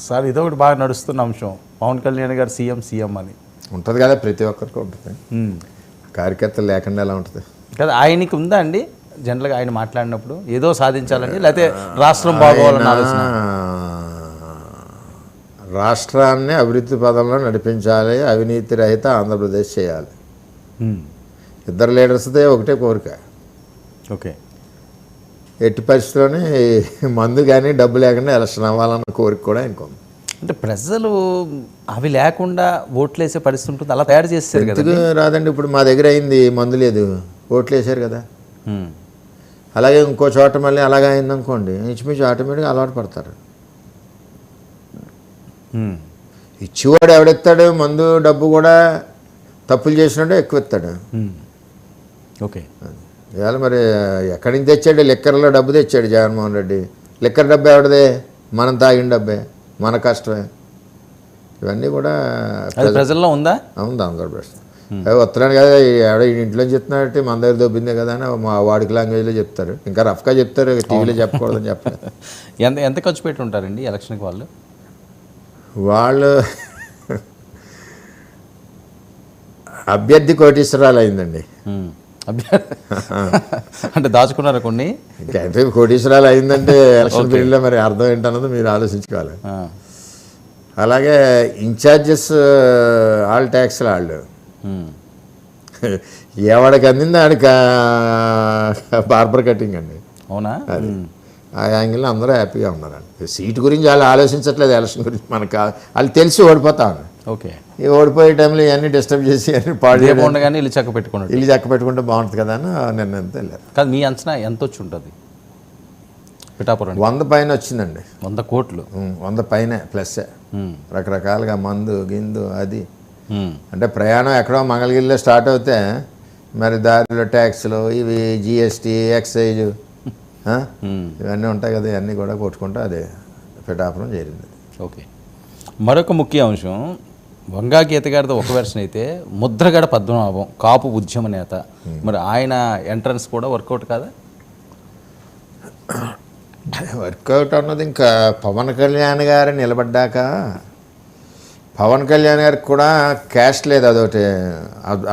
Sir ఇదొకటి బాగా నడుస్తున్న అంశం, పవన్ కళ్యాణ్ గారు సీఎం అని ఉంటుంది కదా, ప్రతి ఒక్కరికి ఉంటుంది. కార్యకర్తలు లేకుండా ఎలా ఉంటుంది కదా. ఆయనకి ఉందా అండి జనరల్గా ఆయన మాట్లాడినప్పుడు ఏదో సాధించాలని, లేకపోతే రాష్ట్రం బాగోవాలని ఆలోచన? రాష్ట్రాన్ని అభివృద్ధి పదంలో నడిపించాలి, అవినీతి రహిత ఆంధ్రప్రదేశ్ చేయాలి. ఇద్దరు లీడర్స్దే ఒకటే కోరిక. ఓకే. ఎట్టి పరిస్థితుల్లోనే మందు కానీ డబ్బు లేకుండా ఎలక్షన్ అవ్వాలన్న కోరిక కూడా ఆయనకుంది. అంటే ప్రజలు అవి లేకుండా ఓట్లు వేసే పరిస్థితి ఉంటుంది, అలా తయారు చేస్తారు కదా. ఎందుకు రాదండి? ఇప్పుడు మా దగ్గర అయింది, మందు లేదు, ఓట్లు వేసారు కదా. అలాగే ఇంకో చోట మళ్ళీ అలాగే అయిందనుకోండి, ఇంచుమించు ఆటోమేటిక్గా అలవాటు పడతారు. ఇచ్చివాడు ఎవడెత్తాడు మందు డబ్బు కూడా తప్పులు చేసినట్టు ఎక్కువ ఎత్తాడు. ఓకే. ఇవాళ మరి ఎక్కడి నుంచి తెచ్చాడు? లిక్కర్లో డబ్బు తెచ్చాడు జగన్మోహన్ రెడ్డి. లిక్కర్ డబ్బు ఎవడదే? మనం తాగిన డబ్బే, మన కష్టమే. ఇవన్నీ కూడా ప్రజల్లో ఉందా? ఉంది ఆంధ్రప్రదేశ్. వస్తున్నాడు కదా, ఎవడ ఇంట్లో చెప్తున్నాడంటే మన దగ్గర దొబ్బిందే కదా అని మా వాడికి లాంగ్వేజ్లో చెప్తారు. ఇంకా రఫ్గా చెప్తారు, టీవీలో చెప్పకూడదని చెప్పారు. ఎంత ఖర్చు పెట్టి ఉంటారండి ఎలక్షన్కి వాళ్ళు? అభ్యర్థి కోటీశ్వరాలు అయిందండి. అంటే దాచుకున్నారు కొన్ని. అంటే కోటీశ్వరాలు అయిందంటే ఎలక్షన్ పీరియడ్లో మరి అర్థం ఏంటన్నది మీరు ఆలోచించుకోవాలి. అలాగే ఇన్ఛార్జెస్ ఆల్ ట్యాక్స్లు వాళ్ళు ఎవడికి అందింది ఆడికి బార్బర్ కటింగ్ అండి. అవునా? అది ఆ యాంగిల్లో అందరూ హ్యాపీగా ఉన్నారండి. సీటు గురించి వాళ్ళు ఆలోచించట్లేదు, ఎలక్షన్ గురించి మనకు వాళ్ళు తెలిసి ఓడిపోతాను. ఓకే. ఈ ఓడిపోయే టైంలో ఇవన్నీ డిస్టర్బ్ చేసి అన్ని పాడు ఉండగానే ఇల్లు చక్క పెట్టుకున్నాడు. ఇల్లు చక్క పెట్టుకుంటే బాగుంటుంది కదా అని నిర్ణయంతో వెళ్ళారు. కాదు, మీ అంచనా ఎంత వచ్చి ఉంటుంది పిఠాపురం? 100 పైన వచ్చిందండి. 100 కోట్లు. 100 పైన ప్లస్. రకరకాలుగా మందు గిందు అది. అంటే ప్రయాణం ఎక్కడో మంగళగిరిలో స్టార్ట్ అవుతే మరి దారిలో ట్యాక్స్లు ఇవి జిఎస్టీ ఎక్సైజ్ ఇవన్నీ ఉంటాయి కదా, ఇవన్నీ కూడా కొట్టుకుంటూ అదే పిఠాపురం చేరింది. ఓకే. మరొక ముఖ్య అంశం, వంగా గీత గారితో ఒక వెర్షన్ అయితే ముద్రగడ పద్మనాభం కాపు ఉద్యమ నేత, మరి ఆయన ఎంట్రన్స్ కూడా వర్కౌట్ కాదా? వర్కౌట్ అన్నది ఇంకా పవన్ కళ్యాణ్ గారు నిలబడ్డాక, పవన్ కళ్యాణ్ గారికి కూడా క్యాస్ట్ లేదు, అదొకటి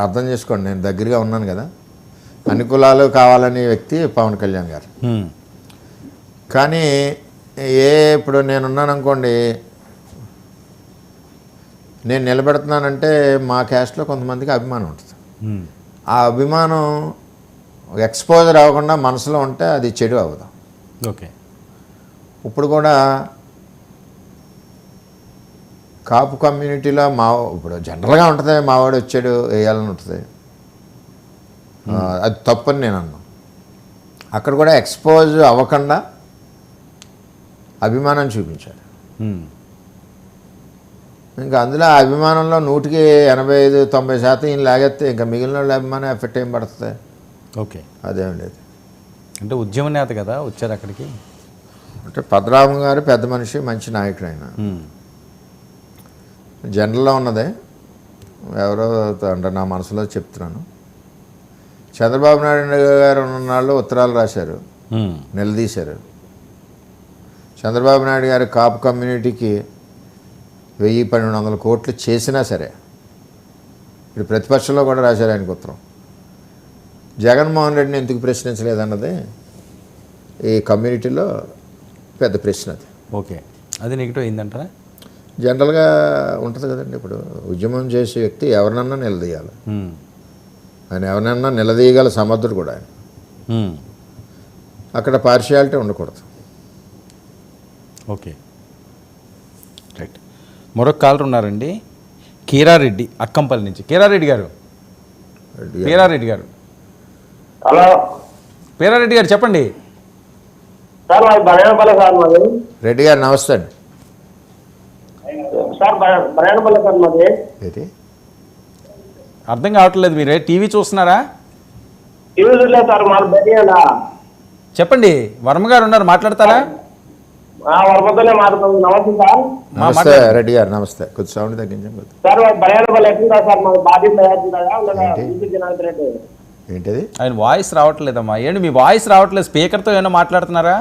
అర్థం చేసుకోండి. నేను దగ్గరగా ఉన్నాను కదా, అన్ని కులాలు కావాలనే వ్యక్తి పవన్ కళ్యాణ్ గారు. కానీ ఇప్పుడు నేనున్నాను అనుకోండి, నేను నిలబెడుతున్నానంటే మా క్యాస్ట్లో కొంతమందికి అభిమానం ఉంటుంది. ఆ అభిమానం ఎక్స్పోజర్ అవ్వకుండా మనసులో ఉంటే అది చెడు అవ్వదు. ఓకే. ఇప్పుడు కూడా కాపు కమ్యూనిటీలో ఇప్పుడు జనరల్గా ఉంటుంది, మావాడు వచ్చాడు వేయాలని ఉంటుంది, అది తప్పని నేను అన్నా. అక్కడ కూడా ఎక్స్పోజ్ అవ్వకుండా అభిమానం చూపించాడు. ఇంకా అందులో ఆ అభిమానంలో 100కి 85-90% ఈయన లాగేస్తే ఇంకా మిగిలిన వాళ్ళ అభిమానం ఎఫెక్ట్ ఏం పడుతుంది? ఓకే. అదేం లేదు. అంటే ఉద్యమ నేత కదా వచ్చారు అక్కడికి. అంటే పద్మనాభం గారు పెద్ద మనిషి, మంచి నాయకుడు ఆయన. జనరల్లో ఉన్నదే ఎవరో అంటే నా మనసులో చెప్తున్నాను. చంద్రబాబు నాయుడు గారు ఉన్ననాళ్ళు ఉత్తరాలు రాశారు, నిలదీశారు. చంద్రబాబు నాయుడు గారు కాపు కమ్యూనిటీకి 1000-1200 కోట్లు చేసినా సరే ఇప్పుడు ప్రతిపక్షంలో కూడా రాశారు ఆయనకు ఉత్తరం. జగన్మోహన్ రెడ్డిని ఎందుకు ప్రశ్నించలేదన్నది ఈ కమ్యూనిటీలో పెద్ద ప్రశ్న. అది ఓకే. అది నెగిటివ్ అయిందంటారా? జనరల్గా ఉంటుంది కదండి. ఇప్పుడు ఉద్యమం చేసే వ్యక్తి ఎవరినన్నా నిలదీయాలి, ఆయన ఎవరినన్నా నిలదీయగల సమర్థుడు కూడా ఆయన. అక్కడ పార్షియాలిటీ ఉండకూడదు. Okay, right. మరొక కాలర్ ఉన్నారండి, కీరారెడ్డి అక్కంపల్లి నుంచి. కీరారెడ్డి గారు, కీరారెడ్డి గారు, హలో కీరారెడ్డి గారు చెప్పండి. సార్ మాది బరేణపల్లి సార్. మాది రెడ్డి గారు నమస్తే అండి. సార్ బరేణపల్లి సార్ మాది. ఏంటి అర్థం కావట్లేదు, మీరే టీవీ చూస్తున్నారా? టీవీ చూడలేదు సార్, మాది బెరియాలా. చెప్పండి, వర్మ గారు ఉన్నారు, మాట్లాడతారా? వరపతోనే మాట్లాడుతుంది. నమస్తే సార్. నమస్తే రెడ్డి గారు, నమస్తే. కొద్ది సౌండ్ తగ్గించండి. సార్ బరేణపల్లి ఎట్లుందా సార్? మాది బాధ్యత తయారు. ఏంటిది? ఆయన వాయిస్ రావట్లేదమ్మా. ఏంటి మీ వాయిస్ రావట్లేదు? స్పీకర్తో ఏమైనా మాట్లాడుతున్నారా?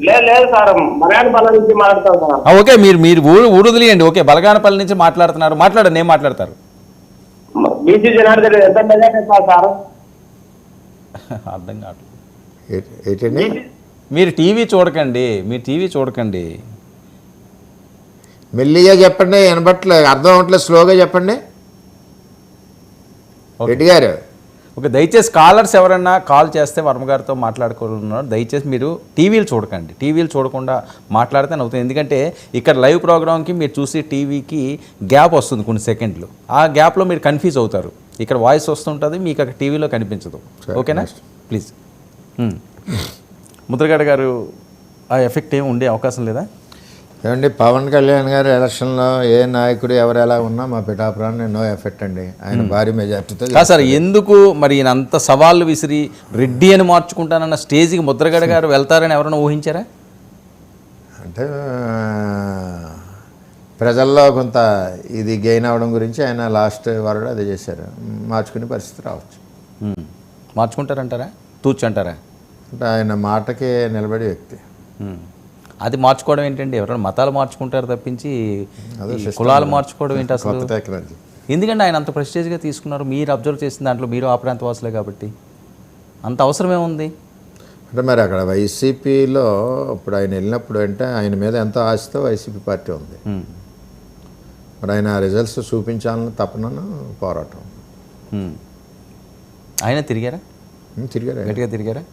లేదు సార్ మలయాళపల్లి నుంచి మాట్లాడతాం సార్. ఓకే, మీరు మీరు ఊరు వదిలేయండి. ఓకే, బలగానపల్లి నుంచి మాట్లాడుతున్నారు, మాట్లాడండి, ఏం మాట్లాడతారు? బీసీ జనార్దన్ రెడ్డి ఎంత మెజార్టీ ఇస్తారు సార్? అర్థం కావట్లేదు. ఏంటండి? మీరు టీవీ చూడకండి, మీరు టీవీ చూడకండి. మెల్లిగా చెప్పండి, వినబట్లేదు, అర్థం అవ్వట్లేదు, స్లోగా చెప్పండి రెడ్డి గారు. ఓకే, దయచేసి కాలర్స్ ఎవరన్నా కాల్ చేస్తే వర్మ గారితో మాట్లాడుకోవాలన్నారు. దయచేసి మీరు టీవీలు చూడకండి, టీవీలు చూడకుండా మాట్లాడితే అవుతుంది. ఎందుకంటే ఇక్కడ లైవ్ ప్రోగ్రామ్కి మీరు చూసి టీవీకి గ్యాప్ వస్తుంది కొన్ని సెకండ్లు. ఆ గ్యాప్లో మీరు కన్ఫ్యూజ్ అవుతారు. ఇక్కడ వాయిస్ వస్తుంటుంది, మీకు అక్కడ టీవీలో కనిపించదు. ఓకేనా? ప్లీజ్. ముద్రగడ గారు, ఆ ఎఫెక్ట్ ఏమి ఉండే అవకాశం లేదా? ఏమండి, పవన్ కళ్యాణ్ గారు ఎలక్షన్లో ఏ నాయకుడు ఎవరు ఎలా ఉన్నా మా పిఠాపురాన్ని నో ఎఫెక్ట్ అండి. ఆయన భారీ మెజార్టీతో కాదు సార్, ఎందుకు మరి ఈయన అంత సవాళ్ళు విసిరి రెడ్డి అని మార్చుకుంటానన్న స్టేజ్కి ముద్రగడ గారు వెళ్తారని ఎవరైనా ఊహించారా? అంటే ప్రజల్లో కొంత ఇది గెయిన్ అవ్వడం గురించి ఆయన లాస్ట్ వరకు అదే చేశారు. మార్చుకునే పరిస్థితి రావచ్చు. మార్చుకుంటారంటారా? తూచ్ అంటారా? అంటే ఆయన మాటకి నిలబడే వ్యక్తి. అది మార్చుకోవడం ఏంటండి? ఎవరైనా మతాలు మార్చుకుంటారు తప్పించి ఈ కులాలు మార్చుకోవడం ఏంటి అసలు? కొత్త టెక్నాలజీ. ఎందుకంటే ఆయన అంత ప్రెస్టేజ్గా తీసుకున్నారు. మీరు అబ్జర్వ్ చేసిన దాంట్లో మీరు ఆ ప్రాంత వాసులే కాబట్టి అంత అవసరమే ఉంది. అంటే మరి అక్కడ వైసీపీలో ఇప్పుడు ఆయన వెళ్ళినప్పుడు అంటే ఆయన మీద ఎంతో ఆశతో వైసీపీ పార్టీ ఉంది. మరి ఆయన రిజల్ట్స్ చూపించాలని తప్పనను పోరాటం. ఆయన తిరిగారా? తిరిగారు, గట్టిగా తిరిగారా?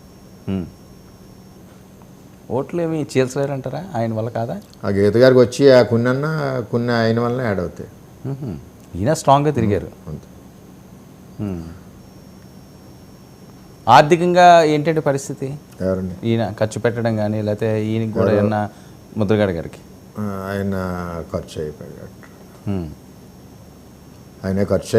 ఓట్లు ఏమి చీల్చలేరంటారా ఆయన వల్ల? కాదా? ఆ గీత గారికి వచ్చి ఆ కొన్ని ఆయన వల్లనే యాడ్ అవుతాయి. ఈయన స్ట్రాంగ్గా తిరిగారు. అంతే. ఆర్థికంగా ఏంటంటే పరిస్థితి? ఎవరండి? ఈయన ఖర్చు పెట్టడం కానీ, లేకపోతే ఈయనకి కూడా ఏమన్నా ముద్రగడ గారికి ఆయన ఖర్చు అయిపోయాడు. ఆయన ఖర్చు